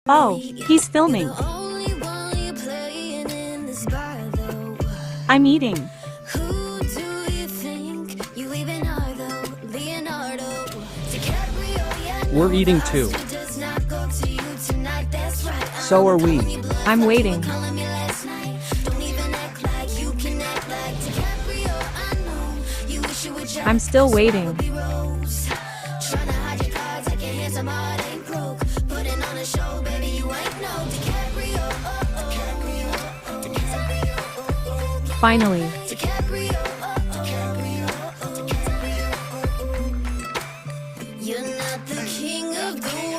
Oh, he's filming. I'm eating. We're eating too. So are we. I'm waiting. I'm still waiting. Finally. You're not the king of the